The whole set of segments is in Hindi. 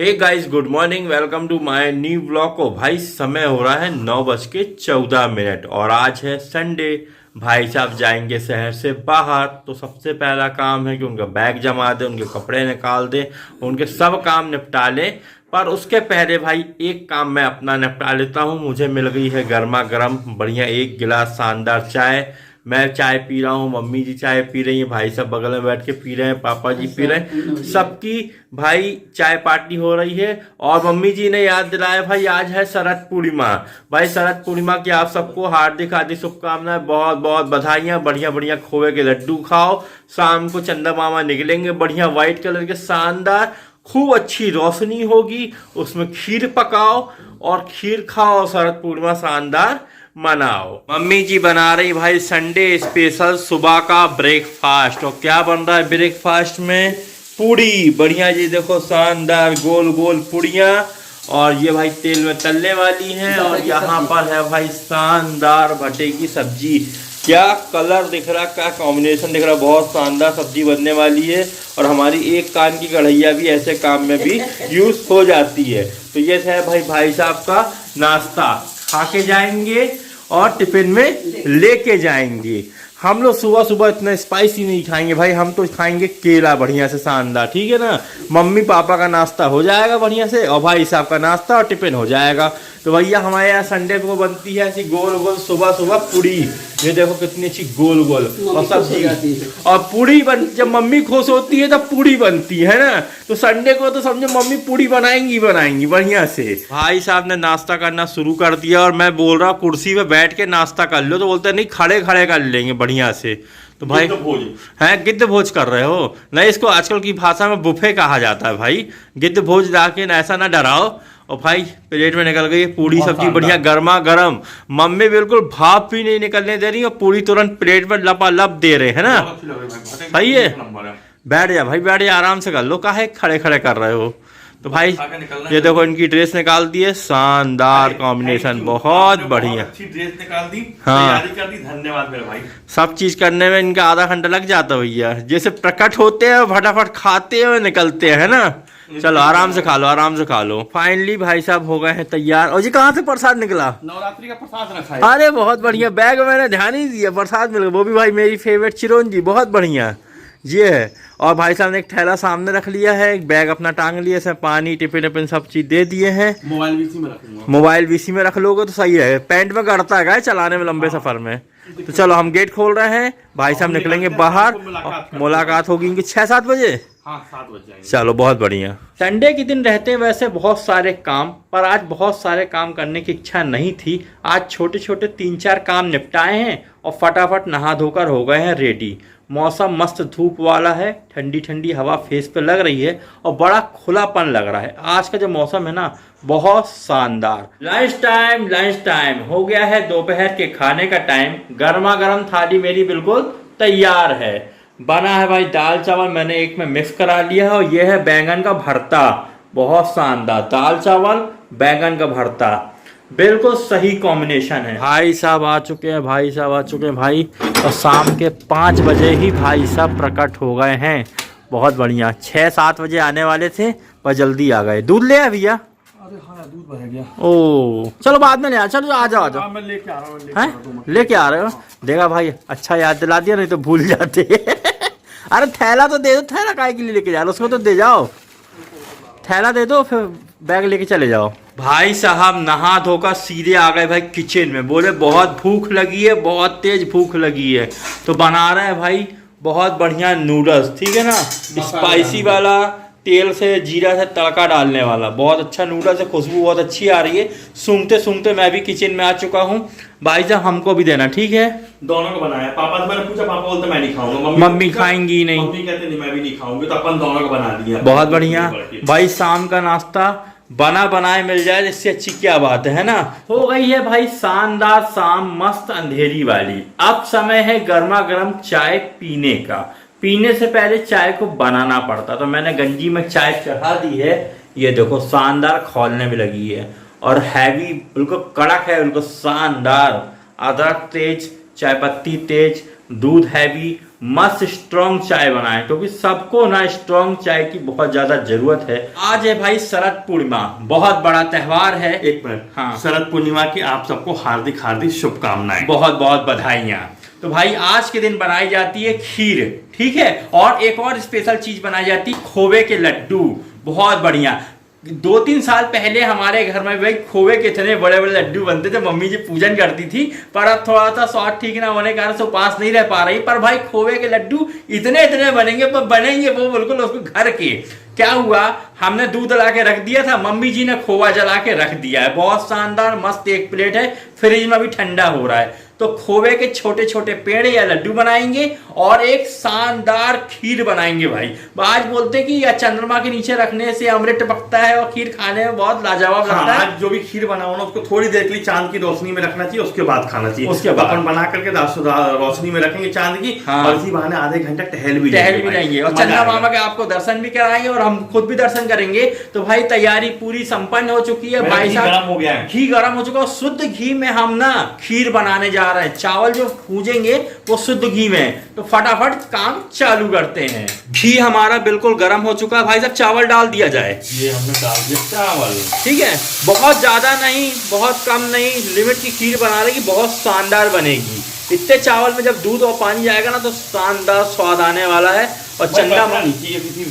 Hey guys, good morning, welcome to my new blog. को भाई समय हो रहा है 9:14 और आज है संडे। भाई साहब जाएंगे शहर से बाहर, तो सबसे पहला काम है कि उनका बैग जमा दे, उनके कपड़े निकाल दे, उनके सब काम निपटा ले। पर उसके पहले भाई एक काम मैं अपना निपटा लेता हूँ। मुझे मिल गई है गर्मा गर्म बढ़िया एक गिलास शानदार चाय। मैं चाय पी रहा हूँ, मम्मी जी चाय पी रही है, भाई सब बगल में बैठ के पी रहे हैं, पापा जी पी रहे हैं, सबकी भाई चाय पार्टी हो रही है। और मम्मी जी ने याद दिलाया भाई आज है शरद पूर्णिमा। भाई शरद पूर्णिमा की आप सबको हार्दिक हार्दिक शुभकामनाएं, बहुत बहुत बधाइयां। बढ़िया बढ़िया खोए के लड्डू खाओ। शाम को चंदा मामा निकलेंगे बढ़िया व्हाइट कलर के शानदार, खूब अच्छी रोशनी होगी, उसमें खीर पकाओ और खीर खाओ, शरद पूर्णिमा शानदार मनाओ। मम्मी जी बना रही भाई संडे स्पेशल सुबह का ब्रेकफास्ट। और क्या बन रहा है ब्रेकफास्ट में? पूड़ी बढ़िया जी, देखो शानदार गोल गोल पूड़ियाँ। और ये भाई तेल में तलने वाली हैं। और यहाँ पर है भाई शानदार भटे की सब्जी। क्या कलर दिख रहा, क्या कॉम्बिनेशन दिख रहा, बहुत शानदार सब्जी बनने वाली है। और हमारी एक कान की कढ़ैया भी ऐसे काम में भी यूज हो जाती है। तो ये है भाई साहब का नाश्ता, खा के जाएंगे और टिफिन में लेके जाएंगे। हम लोग सुबह सुबह इतना स्पाइसी नहीं खाएंगे भाई, हम तो खाएंगे केला बढ़िया से शानदार, ठीक है ना। मम्मी पापा का नाश्ता हो जाएगा बढ़िया से, और भाई साहब का नाश्ता और टिफिन हो जाएगा। तो भैया हमारे यहाँ संडे को बनती है ऐसी गोल गोल सुबह सुबह पूड़ी। ये देखो कितनी अच्छी गोल गोल और सब्जी। और पूड़ी जब मम्मी खुश होती है तब पूड़ी बनती है ना। तो संडे को तो समझो मम्मी पूड़ी बनाएंगी बढ़िया से। भाई साहब ने नाश्ता करना शुरू कर दिया और मैं बोल रहा कुर्सी पे बैठ के नाश्ता कर लो, तो बोलते नहीं खड़े खड़े कर लेंगे बढ़िया से। तो भाई हैं गिद्ध भोज कर रहे हो? नहीं, इसको आजकल की भाषा में बुफे कहा जाता है भाई। गिद्ध भोज जाके ऐसा ना डराओ। और भाई प्लेट में निकल गई पूड़ी सब्जी बढ़िया गर्मा गर्म। मम्मी बिल्कुल भाप भी नहीं निकलने दे रही और पूरी तुरंत प्लेट में लपालप दे रहे हैं ना। सही है, बैठ जा भाई, बैठ जा, आराम से कर लो, काहे खड़े खड़े कर रहे हो। तो भाई ये देखो इनकी ड्रेस निकाल दी है, शानदार कॉम्बिनेशन, बहुत बढ़िया अच्छी ड्रेस निकाल दी, हाँ तैयारी कर दी, धन्यवाद मेरे भाई। सब चीज करने में इनका आधा घंटा लग जाता है भैया। जैसे प्रकट होते हैं फटाफट खाते हैं निकलते हैं ना। चलो आराम से खा लो, आराम से खा लो। फाइनली भाई साहब हो गए हैं तैयार। और जी कहाँ से प्रसाद निकला? नवरात्रि का प्रसाद रखा है। अरे बहुत बढ़िया, बैग में मैंने ध्यान ही दिया, प्रसाद मिल गया, वो भी भाई मेरी फेवरेट चिरौंजी, बहुत बढ़िया ये है। और भाई साहब ने एक थैला सामने रख लिया है, एक बैग अपना टांग लिया, इसमें पानी टिफिन टिफिन सब चीज दे दिए हैं। मोबाइल वीसी में रखूंगा, मोबाइल वीसी में रख लोगे तो सही है, पैंट में गड़ता है चलाने में लंबे सफर में। तो चलो हम गेट खोल रहे हैं, भाई साहब निकलेंगे बाहर, मुलाकात होगी इनकी 6-7 बजे। हाँ 7 बज जाएंगे। चलो बहुत बढ़िया। संडे के दिन रहते हैं वैसे बहुत सारे काम, पर आज बहुत सारे काम करने की इच्छा नहीं थी। आज छोटे छोटे 3-4 काम निपटाए हैं और फटाफट नहा धोकर हो गए हैं रेडी। मौसम मस्त धूप वाला है, ठंडी ठंडी हवा फेस पे लग रही है और बड़ा खुलापन लग रहा है। आज का जो मौसम है ना बहुत शानदार। लंच टाइम हो गया है, दोपहर के खाने का टाइम। गर्मा गर्म थाली मेरी बिल्कुल तैयार है। बना है भाई दाल चावल, मैंने एक में मिक्स करा लिया है। और यह है बैंगन का भरता, बहुत शानदार। दाल चावल बैंगन का भरता, बिल्कुल सही कॉम्बिनेशन है। भाई साहब आ चुके हैं, भाई साहब आ चुके हैं भाई। और शाम के 5 बजे ही भाई साहब प्रकट हो गए हैं, बहुत बढ़िया। 6-7 बजे आने वाले थे पर जल्दी आ गए। दूध ले आया भैया? अरे हाँ दूध भर गया। ओ चलो बाद में ले आ, चलो आ जाओ आ जाओ। मैं लेके आ रहा हूँ, लेके आ रहे हो? देखा भाई अच्छा याद दिला दिया, नहीं तो भूल जाते। अरे थैला तो दे दो, थैला काहे के लिए लेके जा रहे हो, उसको तो दे जाओ, थैला दे दो, फिर बैग लेके चले जाओ। भाई साहब नहा धोकर सीधे आ गए भाई किचन में, बोले बहुत भूख लगी है, बहुत तेज भूख लगी है। तो बना रहे हैं भाई बहुत बढ़िया नूडल्स, ठीक है ना, स्पाइसी वाला, तेल से जीरा से तड़का डालने वाला, बहुत अच्छा नूडल्स है, खुशबू बहुत अच्छी आ रही है। सूंघते सूंघते मैं भी किचन में आ चुका हूँ। भाई साहब हमको भी देना, ठीक है? दोनों को बनाया। पापा से मैंने पूछा, पापा बोलते मैं नहीं खाऊंगा। मम्मी खाएंगी नहीं, मम्मी कहते नहीं मैं भी नहीं खाऊंगी, तो अपन दोनों को बना दिया। बहुत बढ़िया भाई। शाम का नाश्ता बना बनाए मिल जाए, इससे अच्छी क्या बात है ना। हो गई है भाई शानदार शाम, मस्त अंधेरी वाली। अब समय है गर्मा गर्म चाय पीने का। पीने से पहले चाय को बनाना पड़ता, तो मैंने गंजी में चाय चढ़ा दी है। ये देखो शानदार खौलने में लगी है और हैवी, बिल्कुल कड़क है, बिल्कुल शानदार। अदरक तेज, चाय पत्ती तेज, दूध हैवी मस्त स्ट्रॉन्ग चाय बनाएं, क्योंकि सबको ना स्ट्रॉन्ग चाय की बहुत ज्यादा जरूरत है। आज है भाई शरद पूर्णिमा, बहुत बड़ा त्योहार है। एक मिनट, हाँ, शरद पूर्णिमा की आप सबको हार्दिक हार्दिक शुभकामनाएं। बहुत बहुत बधाइयां। तो भाई आज के दिन बनाई जाती है खीर, ठीक है, और एक और स्पेशल चीज बनाई जाती है खोवे के लड्डू, बहुत बढ़िया। 2-3 साल पहले हमारे घर में भाई खोवे के इतने बड़े बड़े लड्डू बनते थे, मम्मी जी पूजन करती थी, पर अब थोड़ा सा स्वाद ठीक ना होने के कारण से उपास नहीं रह पा रही। पर भाई खोवे के लड्डू इतने इतने बनेंगे, पर बनेंगे वो बिल्कुल उसको घर के। क्या हुआ, हमने दूध ला के रख दिया था, मम्मी जी ने खोवा जला के रख दिया है, बहुत शानदार मस्त एक प्लेट है, फ्रिज में भी ठंडा हो रहा है। तो खोवे के छोटे छोटे पेड़ या लड्डू बनाएंगे और एक शानदार खीर बनाएंगे भाई। आज बोलते हैं कि या चंद्रमा के नीचे रखने से अमृत टपकता है और खीर खाने में बहुत लाजवाब लगता है। आज जो भी खीर बनाओ ना, उसको थोड़ी देर के लिए चांद की रोशनी में रखना चाहिए, उसके बाद खाना चाहिए। उसके बाद अपन बना करके रोशनी में रखेंगे चांद की, हाँ, और इसी बहाने आधे घंटा टहल भी लेंगे और चंदा मामा के आपको दर्शन भी कराएंगे और हम खुद भी दर्शन करेंगे। तो भाई तैयारी पूरी संपन्न हो चुकी है भाई साहब, गर्म हो गया है, घी गर्म हो चुका है, शुद्ध घी में हम ना खीर बनाने जा रहे हैं। चावल जो भूजेंगे वो शुद्ध घी में, तो फटाफट काम चालू करते हैं। घी हमारा बिल्कुल गर्म हो चुका है भाई साहब, चावल डाल दिया जाए। ये हमने डाल दिया चावल, ठीक है, बहुत ज्यादा नहीं बहुत कम नहीं, लिमिट की खीर बना रहे, बहुत शानदार बनेगी। इतने चावल में जब दूध और पानी जाएगा ना तो शानदार स्वाद आने वाला है। और चंदा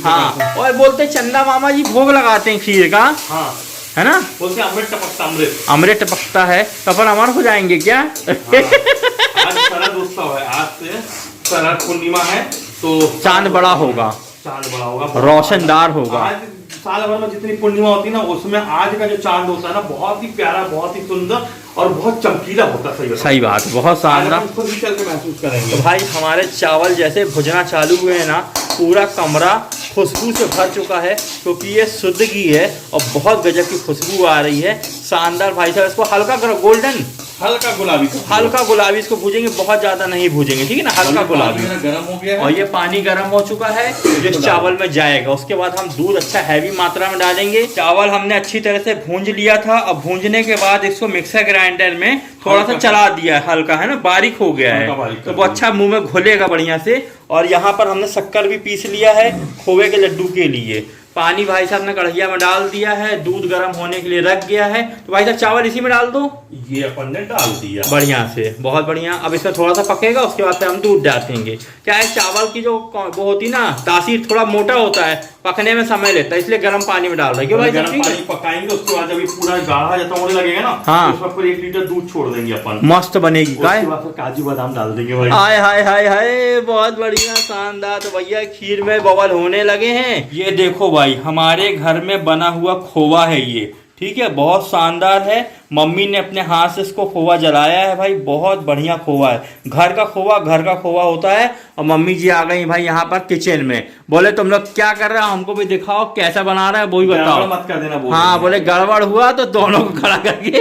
हाँ, और बोलते चंदा मामा जी भोग लगाते हैं खीर का, हाँ, है ना, बोलते अमृत टपकता, अमृत टपकता है। तो अपन अमर हो जाएंगे क्या? आज शरद उत्सव है, आज से शरद पूर्णिमा है, तो चांद बड़ा होगा, चांद बड़ा होगा, रोशनदार होगा। आज साल भर में जितनी पूर्णिमा होती है ना, उसमें आज का जो चांद होता है ना, बहुत ही प्यारा, बहुत ही सुंदर और बहुत चमकीला होता है। सही बात, बहुत शानदार। खुद ही चल के महसूस करेंगे। तो भाई हमारे चावल जैसे भुजना चालू हुए हैं ना, पूरा कमरा खुशबू से भर चुका है, क्योंकि ये शुद्ध घी है और बहुत गजब की खुशबू आ रही है, शानदार। भाई साहब इसको हल्का करो, गोल्डन हल्का गुलाबी, हल्का गुलाबी इसको भूजेंगे, बहुत ज्यादा नहीं भूजेंगे, ठीक है ना, हल्का गुलाबी। गर्म हो गया है और ये पानी गर्म हो चुका है जो इस चावल में जाएगा। उसके बाद हम दूध अच्छा हैवी मात्रा में डालेंगे। चावल हमने अच्छी तरह से भूंज लिया था, अब भूंजने के बाद इसको मिक्सर ग्राइंडर में थोड़ा सा चला दिया है, हल्का है ना, बारीक हो गया है, तो वो अच्छा मुंह में घुलेगा बढ़िया से। और यहाँ पर हमने शक्कर भी पीस लिया है खोवे के लड्डू के लिए। पानी भाई साहब ने कढ़ैया में डाल दिया है, दूध गर्म होने के लिए रख गया है। तो भाई साहब चावल इसी में डाल दो, ये अपन ने डाल दिया बढ़िया से, बहुत बढ़िया। अब इसमें थोड़ा सा पकेगा, उसके बाद हम दूध डालेंगे। क्या है, चावल की जो वो होती ना तासीर थोड़ा मोटा होता है, पकने में समय लेता है, इसलिए गर्म पानी में डाल रहे। क्यों भाई, गर्म पानी पकाएंगे, उसके बाद जब ये पूरा गाढ़ा जैसा होने लगेगा ना, हाँ, उसमें पूरे 1 लीटर दूध छोड़ देंगे अपन, मस्त बनेगी। उसके बाद काजू बादाम डाल देंगे भाई। हाय हाय हाय हाय, बहुत बढ़िया शानदार। तो भैया खीर में बबल होने लगे हैं। ये देखो भाई, हमारे घर में बना हुआ खोवा है ये, ठीक है, बहुत शानदार है। मम्मी ने अपने हाथ से इसको खोवा जलाया है भाई, बहुत बढ़िया खोवा है। घर का खोवा होता है। और मम्मी जी आ गई भाई यहाँ पर किचन में, बोले तुम लोग क्या कर रहे हो, हमको भी दिखाओ कैसा बना रहे हैं, वो भी बताओ, मत कर देना। हाँ, बोले गड़बड़ हुआ तो दोनों को खड़ा करके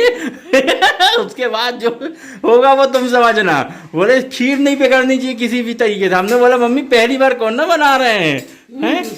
उसके बाद जो होगा वो तुम समझना। बोले खीर नहीं बिगड़नी चाहिए किसी भी तरीके से। हमने बोला मम्मी पहली बार कौन ना बना रहे हैं,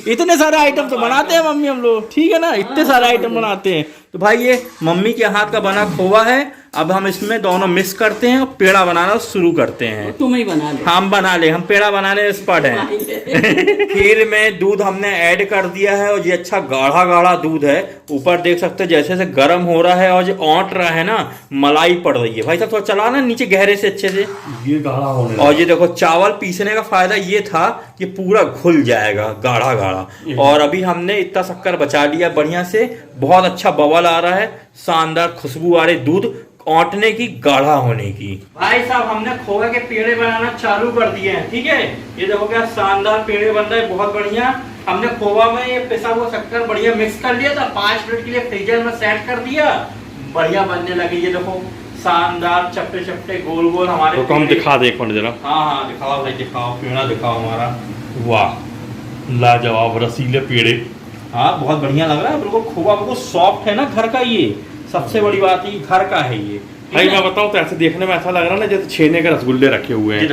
इतने सारे आइटम तो बनाते हैं मम्मी हम लोग, ठीक है ना, इतने सारे आइटम बनाते हैं। तो भाई ये मम्मी के हाथ का बना खोवा है। अब हम इसमें दोनों मिक्स करते हैं और पेड़ा बनाना शुरू करते हैं। तुम ही बना ले, हम बना ले, हम पेड़ा बनाने एक्सपर्ट हैं। खीर में दूध हमने ऐड कर दिया है और ये अच्छा गाढ़ा गाढ़ा दूध है। ऊपर देख सकते हैं जैसे से गर्म हो रहा है और जो औंट रहा है ना, मलाई पड़ रही है। भाई साहब थोड़ा चला ना नीचे गहरे से अच्छे से, ये गाढ़ा होने और ये देखो चावल पीसने का फायदा ये था कि पूरा घुल जाएगा गाढ़ा गाढ़ा। और अभी हमने इतना शक्कर बचा लिया बढ़िया से, बहुत अच्छा बबल आ रहा है, शानदार खुशबू आ रही दूध औंटने की, गाढ़ा होने की। भाई साहब हमने खोए के पेड़े बनाना चालू कर दिए हैं, ठीक है। ये देखो क्या शानदार पेड़े बन रहे हैं, बहुत बढ़िया। हमने खोवा में ये पिसा हुआ शक्कर बढ़िया मिक्स कर लिया था, 5 मिनट के लिए फ्रीजर में सेट कर दिया, बढ़िया बनने लगी। ये देखो शानदार चपटे चपटे गोल गोल हमारे, तो हम दिखा दे एक मिनट जरा। हाँ दिखाओ भाई, दिखाओ पेड़ा दिखाओ हमारा। वाह, लाजवाब रसीले पेड़े। हाँ बहुत बढ़िया लग रहा है, बिल्कुल खोवा बिल्कुल सॉफ्ट है ना, घर का। ये सबसे बड़ी बात ये घर का है ये भाई। मैं बताऊं तो ऐसे देखने में ऐसा लग रहा है ना जैसे छेने के रसगुल्ले रखे हुए हैं। ये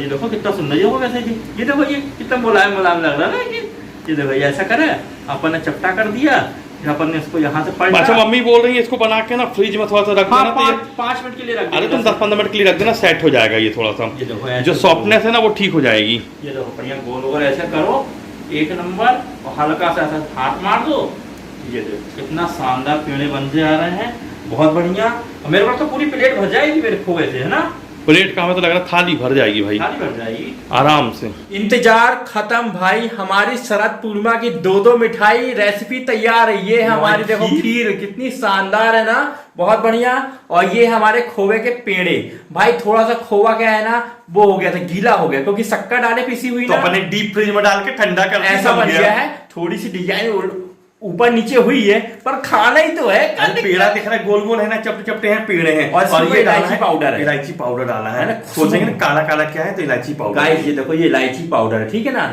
देखो कितना सुंदर ये वैसे जी। ये देखो ये कितना मुलायम मुलायम लग रहा है ना। ये देखो ये ऐसा करे, अपन ने चपटा कर दिया, फिर अपन ने इसको यहाँ से पलटा। अच्छा मम्मी बोल रही है इसको बना के ना फ्रिज में थोड़ा सा रख हाँ, देना, तो ये 5 मिनट के लिए रख अरे देना। तुम 10-15 मिनट के लिए रख देना, सेट हो जाएगा ये थोड़ा सा, ये देखो ऐसे जो सॉफ्टनेस है ना वो ठीक हो जाएगी। ये देखो भैया गोल गोल ऐसे करो, 1 नंबर, और हल्का सा ऐसा हाथ मार दो। ये देखो कितना शानदार पेड़े बनते आ रहे हैं, बहुत बढ़िया। और मेरे पास तो पूरी प्लेट भर जाएगी मेरे खोए से, है ना। प्लेट का हमें तो लग रहा है थाली भर जाएगी भाई, थाली भर जाएगी आराम से। इंतजार खत्म भाई, हमारी शरद पूर्णिमा की 2 मिठाई रेसिपी तैयार है। ये हमारी देखो खीर कितनी शानदार है ना, बहुत बढ़िया। और ये हमारे खोवे के पेड़े भाई, थोड़ा सा खोवा क्या है ना वो हो गया था, गीला हो गया क्योंकि शक्कर डाले पिसी हुई तो ना, अपने डीप फ्रिज में डाल के ठंडा कर ऐसा बन गया है। थोड़ी सी डिजाइन ऊपर नीचे हुई है पर खाना ही तो है। पेड़ा दिख रहा है, गोल गोल है ना, चपटे चपटे हैं, पेड़े हैं। और ये इलायची पाउडर है, इलायची पाउडर डाला है ना। सोचेंगे ना काला काला क्या है, तो इलायची पाउडर। गाइस ये देखो, ये इलायची पाउडर है, ठीक है ना।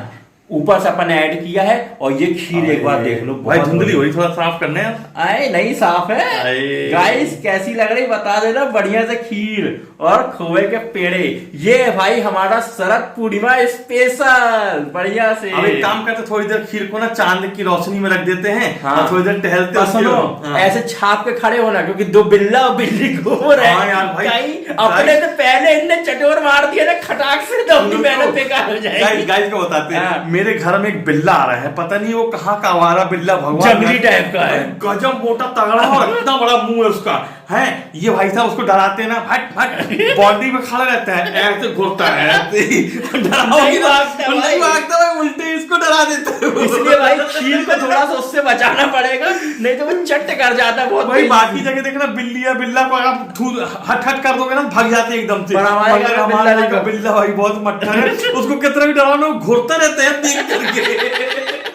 ऊपर से अपन ऐड किया है। और ये खीर एक बार देख लो भाई, धुंधली हुई, थोड़ा साफ करने हैं। आए नहीं साफ है। गाइस कैसी लग रही बता देना, बढ़िया से खीर और खोए के पेड़े। ये भाई हमारा शरद पूर्णिमा स्पेशल, बढ़िया से। अब एक काम करते, थोड़ी देर खीर को ना चांद की रोशनी में रख देते हैं। हाँ। और थोड़ी देर टहलते और सुनो, ऐसे छाप के खड़े होना, क्योंकि 2 बिल्ला और बिल्ली घूम रहे हाँ यार भाई, अपने से पहले इनने चटोर मार दिया ना, खटाक से तो अपनी मेहनत बेकार हो जाएगी। गाइस को बताते हैं, हाँ। मेरे घर में एक बिल्ला आ रहा है, पता नहीं वो कहाँ का आवारा बिल्ला, भगवान जंगली टाइप का है, गजब मोटा तगड़ा और इतना बड़ा मुंह है उसका है। ये भाई साहब उसको डराते हैं ना, फट फट बॉडी में खड़ा रहता है, ऐसे घुरता है, उल्टे इसको डरा देते हैं। इसलिए भाई खीर को थोड़ा सा उससे बचाना पड़ेगा, नहीं तो वो चट कर जाता है बहुत। भाई बाकी जगह देखना बिल्ली या बिल्ला को अगर हट हट कर दोगे ना भाग जाते हैं एकदम से, पर हमारे बिल्ला भाई बहुत मट्टा है, उसको कितना भी डराओ ना घुरता रहता है देख करके।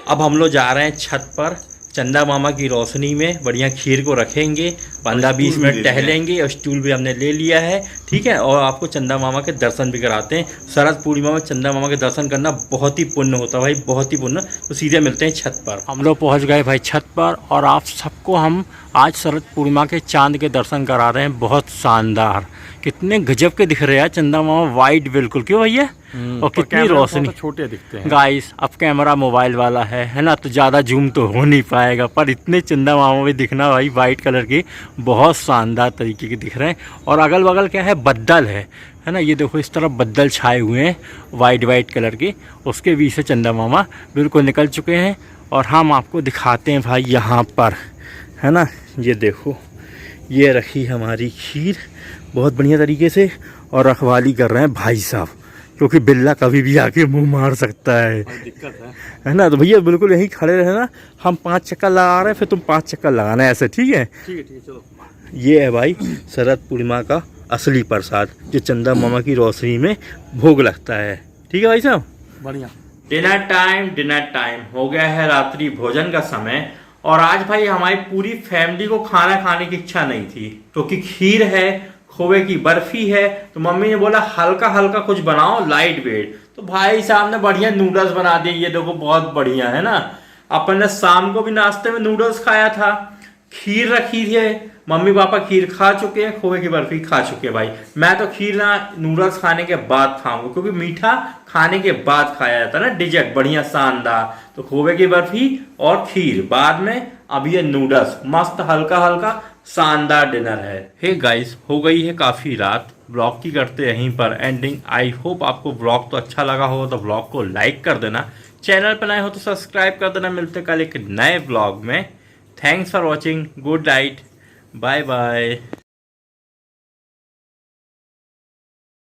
अब हम लोग जा रहे हैं छत पर, चंदा मामा की रोशनी में बढ़िया खीर को रखेंगे, 15-20 मिनट टहलेंगे। और स्टूल भी हमने ले लिया है, ठीक है। और आपको चंदा मामा के दर्शन भी कराते हैं। शरद पूर्णिमा में चंदा मामा के दर्शन करना बहुत ही पुण्य होता है भाई, बहुत ही पुण्य। तो सीधे मिलते हैं छत पर। हम लोग पहुंच गए भाई छत पर, और आप सबको हम आज शरद पूर्णिमा के चांद के दर्शन करा रहे हैं। बहुत शानदार, कितने गजब के दिख रहे हैं चंदा मामा, वाइट बिल्कुल, क्यों भैया। और कितनी रोशनी, छोटे दिखते हैं। गाइस अब कैमरा मोबाइल वाला है ना, तो ज़्यादा जूम तो हो नहीं पाएगा, पर इतने चंदा मामा भी दिखना भाई, वाइट कलर के बहुत शानदार तरीके के दिख रहे हैं। और अगल बगल क्या है, बद्दल है ना। ये देखो इस तरफ बद्दल छाए हुए हैं वाइट कलर के, उसके बीच से चंदा मामा बिल्कुल निकल चुके हैं। और हम आपको दिखाते हैं भाई यहाँ पर, है ना। ये देखो, ये रखी हमारी खीर बहुत बढ़िया तरीके से, और रखवाली कर रहे हैं भाई साहब, क्योंकि बिल्ला कभी भी आके मुंह मार सकता है, दिक्कत है ना। तो भैया बिल्कुल यहीं खड़े रहना, हम 5 चक्कर लगा रहे हैं, फिर तुम 5 चक्कर लगाना है ऐसे, ठीक है। ठीक है चलो। ये है भाई शरद पूर्णिमा का असली प्रसाद, जो चंदा मामा की रोशनी में भोग लगता है, ठीक है भाई साहब, बढ़िया। डिनर टाइम हो गया है, रात्रि भोजन का समय। और आज भाई हमारी पूरी फैमिली को खाना खाने की इच्छा नहीं थी, क्योंकि खीर है, खोवे की बर्फी है, तो मम्मी ने बोला हल्का हल्का कुछ बनाओ, लाइट वेट। तो भाई साहब ने बढ़िया नूडल्स बना दिए, ये देखो बहुत बढ़िया है ना। अपन ने शाम को भी नाश्ते में नूडल्स खाया था, खीर रखी थी, मम्मी पापा खीर खा चुके हैं, खोवे की बर्फी खा चुके हैं भाई। मैं तो खीर ना नूडल्स खाने के बाद खाऊंगा, क्योंकि मीठा खाने के बाद खाया जाता है ना, डिजर्ट बढ़िया शानदार। तो खोवे की बर्फी और खीर बाद में, अब ये नूडल्स मस्त हल्का हल्का शानदार डिनर है। हे गाइस, हो गई है काफ़ी रात, ब्लॉग की करते यहीं पर एंडिंग। आई होप आपको ब्लॉग तो अच्छा लगा होगा, तो ब्लॉग को लाइक कर देना, चैनल पर नए हो तो सब्सक्राइब कर देना। मिलते कल एक नए ब्लॉग में। Thanks for watching, good night, bye bye.